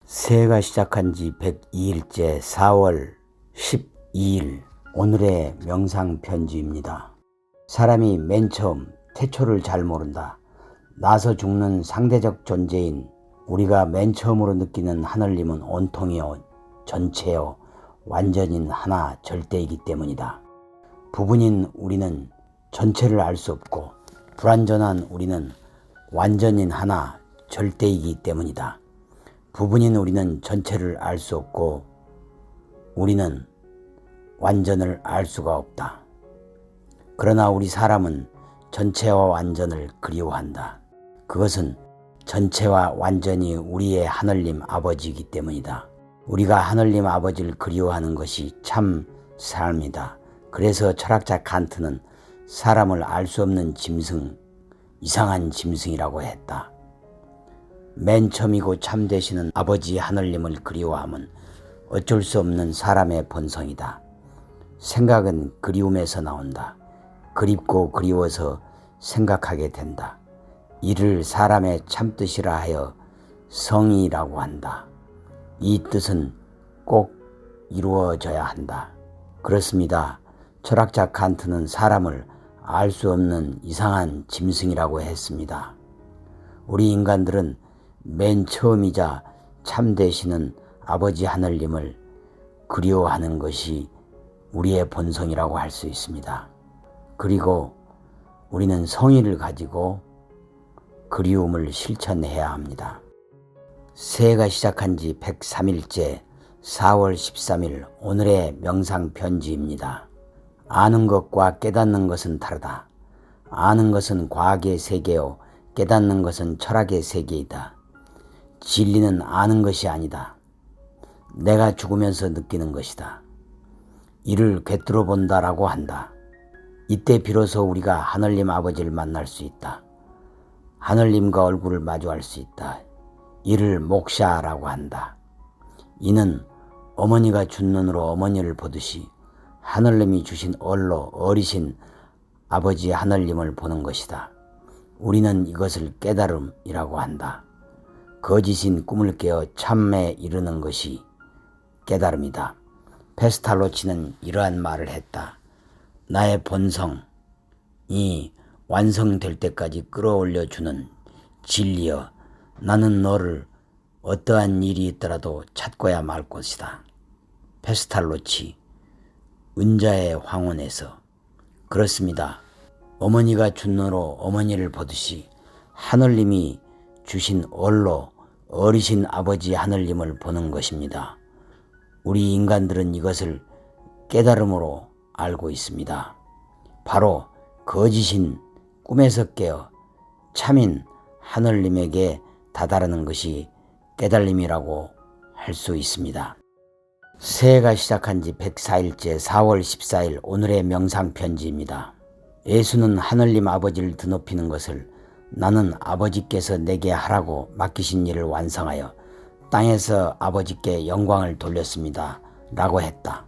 새해가 시작한 지 102일째 4월 12일 오늘의 명상 편지입니다. 사람이 맨 처음 태초를 잘 모른다. 나서 죽는 상대적 존재인 우리가 맨 처음으로 느끼는 하늘님은 온통이요 전체요 완전인 하나 절대이기 때문이다. 부분인 우리는 전체를 알 수 없고 불완전한 우리는 완전인 하나 절대이기 때문이다. 부분인 우리는 전체를 알 수 없고 우리는 완전을 알 수가 없다. 그러나 우리 사람은 전체와 완전을 그리워한다. 그것은 전체와 완전히 우리의 하늘님 아버지이기 때문이다. 우리가 하늘님 아버지를 그리워하는 것이 참 삶이다. 그래서 철학자 칸트는 사람을 알 수 없는 짐승, 이상한 짐승이라고 했다. 맨 처음이고 참 되시는 아버지 하늘님을 그리워함은 어쩔 수 없는 사람의 본성이다. 생각은 그리움에서 나온다. 그립고 그리워서 생각하게 된다. 이를 사람의 참뜻이라 하여 성의라고 한다. 이 뜻은 꼭 이루어져야 한다. 그렇습니다. 철학자 칸트는 사람을 알 수 없는 이상한 짐승이라고 했습니다. 우리 인간들은 맨 처음이자 참 되시는 아버지 하늘님을 그리워하는 것이 우리의 본성이라고 할 수 있습니다. 그리고 우리는 성의를 가지고 그리움을 실천해야 합니다. 새해가 시작한 지 103일째 4월 13일 오늘의 명상 편지입니다. 아는 것과 깨닫는 것은 다르다. 아는 것은 과학의 세계요 깨닫는 것은 철학의 세계이다. 진리는 아는 것이 아니다. 내가 죽으면서 느끼는 것이다. 이를 꿰뚫어 본다라고 한다. 이때 비로소 우리가 하늘님 아버지를 만날 수 있다. 하늘님과 얼굴을 마주할 수 있다. 이를 목샤라고 한다. 이는 어머니가 준 눈으로 어머니를 보듯이 하늘님이 주신 얼로 어리신 아버지 하늘님을 보는 것이다. 우리는 이것을 깨달음이라고 한다. 거짓인 꿈을 깨어 참에 이르는 것이 깨달음이다. 페스탈로치는 이러한 말을 했다. 나의 본성이 완성될 때까지 끌어올려주는 진리여, 나는 너를 어떠한 일이 있더라도 찾고야 말 것이다. 페스탈로치, 은자의 황혼에서. 그렇습니다. 어머니가 준 눈으로 어머니를 보듯이 하늘님이 주신 얼로 어리신 아버지 하늘님을 보는 것입니다. 우리 인간들은 이것을 깨달음으로 알고 있습니다. 바로 거짓인 꿈에서 깨어 참인 하늘님에게 다다르는 것이 깨달음이라고 할 수 있습니다. 새해가 시작한 지 104일째 4월 14일 오늘의 명상 편지입니다. 예수는 하늘님 아버지를 드높이는 것을 나는 아버지께서 내게 하라고 맡기신 일을 완성하여 땅에서 아버지께 영광을 돌렸습니다 라고 했다.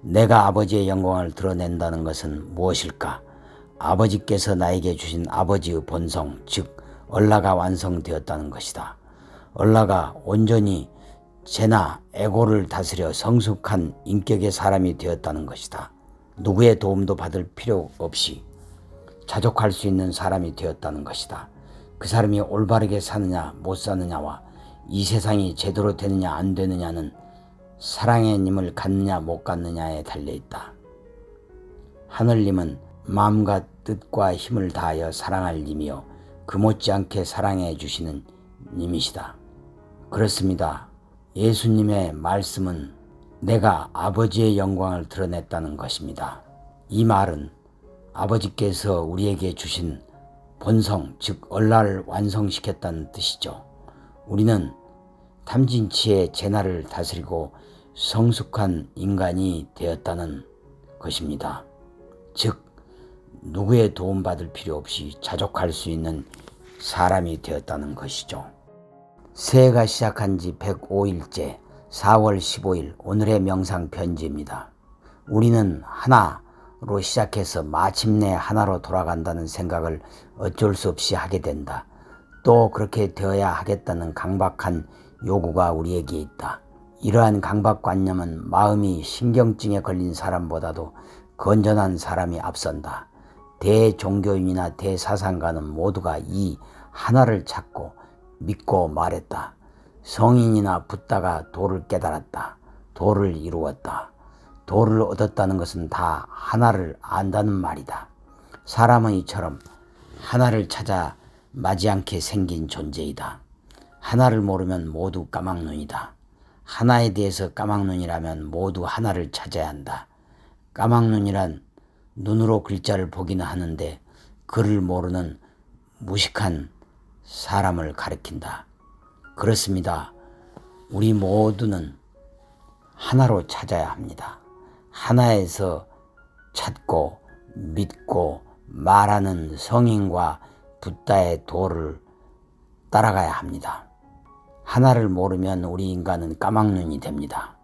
내가 아버지의 영광을 드러낸다는 것은 무엇일까? 아버지께서 나에게 주신 아버지의 본성, 즉 얼라가 완성되었다는 것이다. 얼라가 온전히 제나 에고를 다스려 성숙한 인격의 사람이 되었다는 것이다. 누구의 도움도 받을 필요 없이 자족할 수 있는 사람이 되었다는 것이다. 그 사람이 올바르게 사느냐 못 사느냐와 이 세상이 제대로 되느냐 안 되느냐는 사랑의 님을 갖느냐 못 갖느냐에 달려있다. 하늘님은 마음과 뜻과 힘을 다하여 사랑할 님이요 그 못지않게 사랑해 주시는 님이시다. 그렇습니다. 예수님의 말씀은 내가 아버지의 영광을 드러냈다는 것입니다. 이 말은 아버지께서 우리에게 주신 본성, 즉 얼라를 완성시켰다는 뜻이죠. 우리는 탐진치의 제나를 다스리고 성숙한 인간이 되었다는 것입니다. 즉 누구의 도움받을 필요 없이 자족할 수 있는 사람이 되었다는 것이죠. 새해가 시작한 지 105일째 4월 15일 오늘의 명상 편지입니다. 우리는 하나로 시작해서 마침내 하나로 돌아간다는 생각을 어쩔 수 없이 하게 된다. 또 그렇게 되어야 하겠다는 강박한 요구가 우리에게 있다. 이러한 강박관념은 마음이 신경증에 걸린 사람보다도 건전한 사람이 앞선다. 대종교인이나 대사상가는 모두가 이 하나를 찾고 믿고 말했다. 성인이나 붓다가 도를 깨달았다. 도를 이루었다. 도를 얻었다는 것은 다 하나를 안다는 말이다. 사람은 이처럼 하나를 찾아 마지 않게 생긴 존재이다. 하나를 모르면 모두 까막눈이다. 하나에 대해서 까막눈이라면 모두 하나를 찾아야 한다. 까막눈이란 눈으로 글자를 보기는 하는데 글을 모르는 무식한 사람을 가리킨다. 그렇습니다. 우리 모두는 하나로 찾아야 합니다. 하나에서 찾고 믿고 말하는 성인과 붓다의 도를 따라가야 합니다. 하나를 모르면 우리 인간은 까막눈이 됩니다.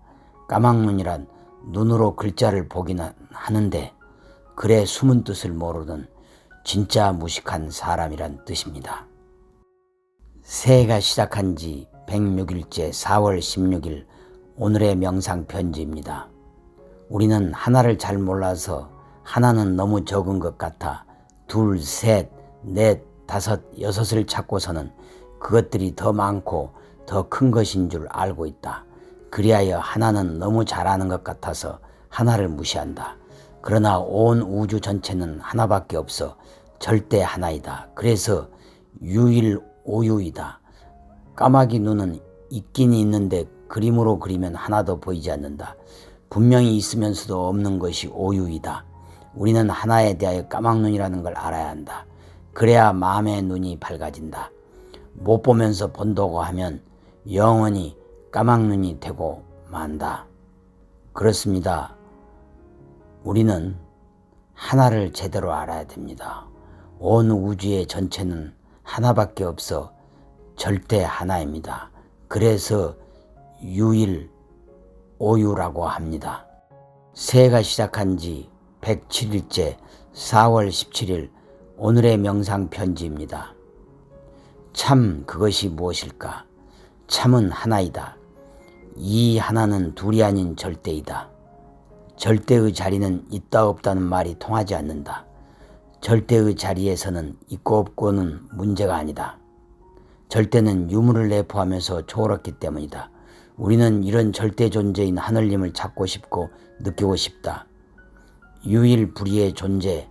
까막눈이란 눈으로 글자를 보기는 하는데 글의 숨은 뜻을 모르는 진짜 무식한 사람이란 뜻입니다. 새해가 시작한 지 106일째 4월 16일 오늘의 명상 편지입니다. 우리는 하나를 잘 몰라서 하나는 너무 적은 것 같아 둘, 셋, 넷, 다섯, 여섯을 찾고서는 그것들이 더 많고 더 큰 것인 줄 알고 있다. 그리하여 하나는 너무 잘하는 것 같아서 하나를 무시한다. 그러나 온 우주 전체는 하나밖에 없어 절대 하나이다. 그래서 유일오유이다. 까마귀 눈은 있긴 있는데 그림으로 그리면 하나도 보이지 않는다. 분명히 있으면서도 없는 것이 오유이다. 우리는 하나에 대하여 까막눈이라는 걸 알아야 한다. 그래야 마음의 눈이 밝아진다. 못 보면서 본다고 하면 영원히 까막눈이 되고 만다. 그렇습니다. 우리는 하나를 제대로 알아야 됩니다. 온 우주의 전체는 하나밖에 없어 절대 하나입니다. 그래서 유일오유라고 합니다. 새해가 시작한 지 107일째 4월 17일 오늘의 명상 편지입니다. 참 그것이 무엇일까? 참은 하나이다. 이 하나는 둘이 아닌 절대이다. 절대의 자리는 있다 없다는 말이 통하지 않는다. 절대의 자리에서는 있고 없고는 문제가 아니다. 절대는 유무를 내포하면서 초월했기 때문이다. 우리는 이런 절대 존재인 하늘님을 찾고 싶고 느끼고 싶다. 유일불이의 존재,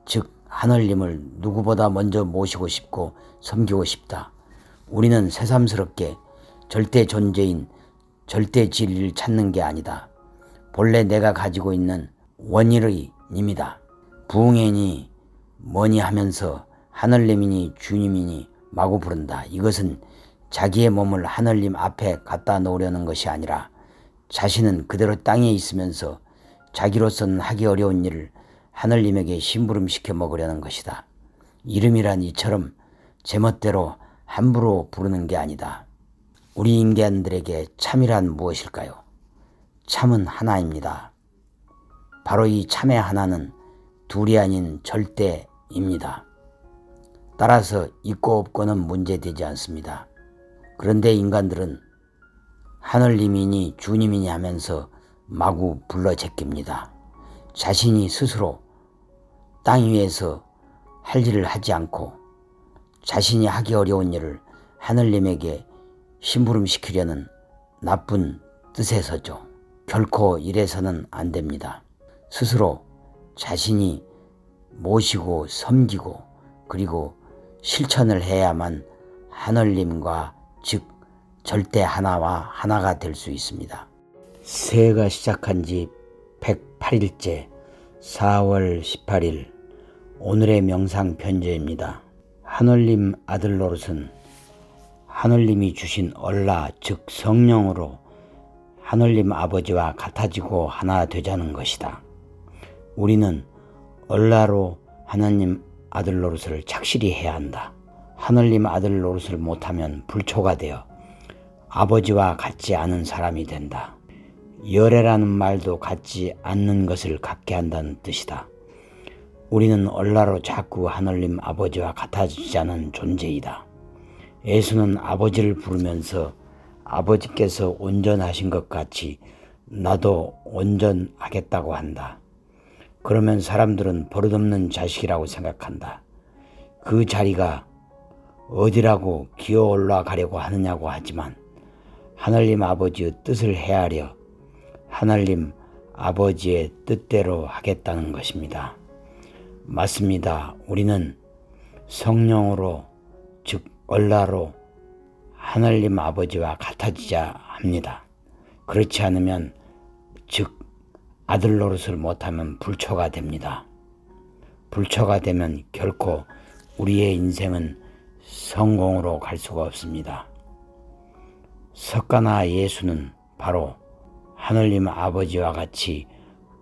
즉 하늘님을 누구보다 먼저 모시고 싶고 섬기고 싶다. 우리는 새삼스럽게 절대 존재인 절대 진리를 찾는 게 아니다. 본래 내가 가지고 있는 원일의 님이다. 부흥이니 뭐니 하면서 하늘님이니 주님이니 마구 부른다. 이것은 자기의 몸을 하늘님 앞에 갖다 놓으려는 것이 아니라 자신은 그대로 땅에 있으면서 자기로서는 하기 어려운 일을 하늘님에게 심부름시켜 먹으려는 것이다. 이름이란 이처럼 제멋대로 함부로 부르는 게 아니다. 우리 인간들에게 참이란 무엇일까요? 참은 하나입니다. 바로 이 참의 하나는 둘이 아닌 절대입니다. 따라서 있고 없고는 문제되지 않습니다. 그런데 인간들은 하늘님이니 주님이니 하면서 마구 불러 제낍니다. 자신이 스스로 땅 위에서 할 일을 하지 않고 자신이 하기 어려운 일을 하늘님에게 심부름시키려는 나쁜 뜻에서죠. 결코 이래서는 안 됩니다. 스스로 자신이 모시고 섬기고 그리고 실천을 해야만 하늘님과 즉 절대 하나와 하나가 될 수 있습니다. 새해가 시작한 지 108일째 4월 18일 오늘의 명상 편지입니다. 하늘님 아들 노릇은 하늘님이 주신 얼라 즉 성령으로 하늘님 아버지와 같아지고 하나 되자는 것이다. 우리는 얼라로 하나님 아들 노릇을 착실히 해야 한다. 하늘님 아들 노릇을 못하면 불초가 되어 아버지와 같지 않은 사람이 된다. 열애라는 말도 같지 않는 것을 갖게 한다는 뜻이다. 우리는 얼라로 자꾸 하늘님 아버지와 같아지자는 존재이다. 예수는 아버지를 부르면서 아버지께서 온전하신 것 같이 나도 온전하겠다고 한다. 그러면 사람들은 버릇없는 자식이라고 생각한다. 그 자리가 어디라고 기어 올라가려고 하느냐고 하지만 하늘님 아버지의 뜻을 헤아려 하늘님 아버지의 뜻대로 하겠다는 것입니다. 맞습니다. 우리는 성령으로 즉 얼라로 하늘님 아버지와 같아지자 합니다. 그렇지 않으면 즉 아들 노릇을 못하면 불초가 됩니다. 불초가 되면 결코 우리의 인생은 성공으로 갈 수가 없습니다. 석가나 예수는 바로 하늘님 아버지와 같이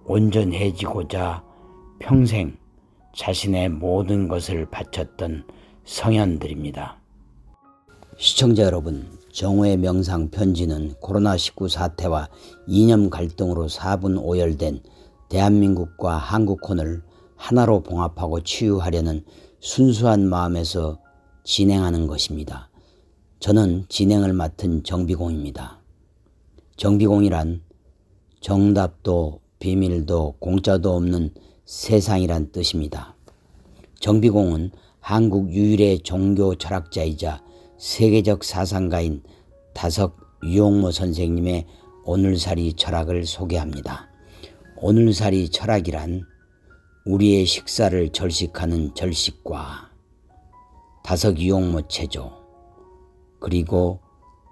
온전해지고자 평생 자신의 모든 것을 바쳤던 성현들입니다. 시청자 여러분, 정오의 명상 편지는 코로나19 사태와 이념 갈등으로 4분 오열된 대한민국과 한국혼을 하나로 봉합하고 치유하려는 순수한 마음에서 진행하는 것입니다. 저는 진행을 맡은 정비공입니다. 정비공이란 정답도 비밀도 공짜도 없는 세상이란 뜻입니다. 정비공은 한국 유일의 종교 철학자이자 세계적 사상가인 다석 유용모 선생님의 오늘살이 철학을 소개합니다. 오늘살이 철학이란 우리의 식사를 절식하는 절식과 다석 유용모 체조, 그리고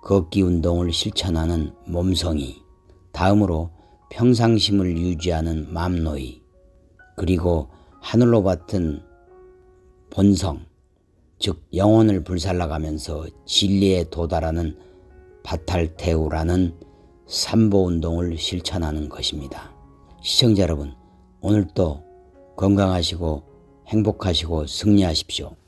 걷기 운동을 실천하는 몸성이, 다음으로 평상심을 유지하는 맘노이, 그리고 하늘로 같은 본성, 즉 영혼을 불살라가면서 진리에 도달하는 바탈테우라는 삼보 운동을 실천하는 것입니다. 시청자 여러분, 오늘도 건강하시고 행복하시고 승리하십시오.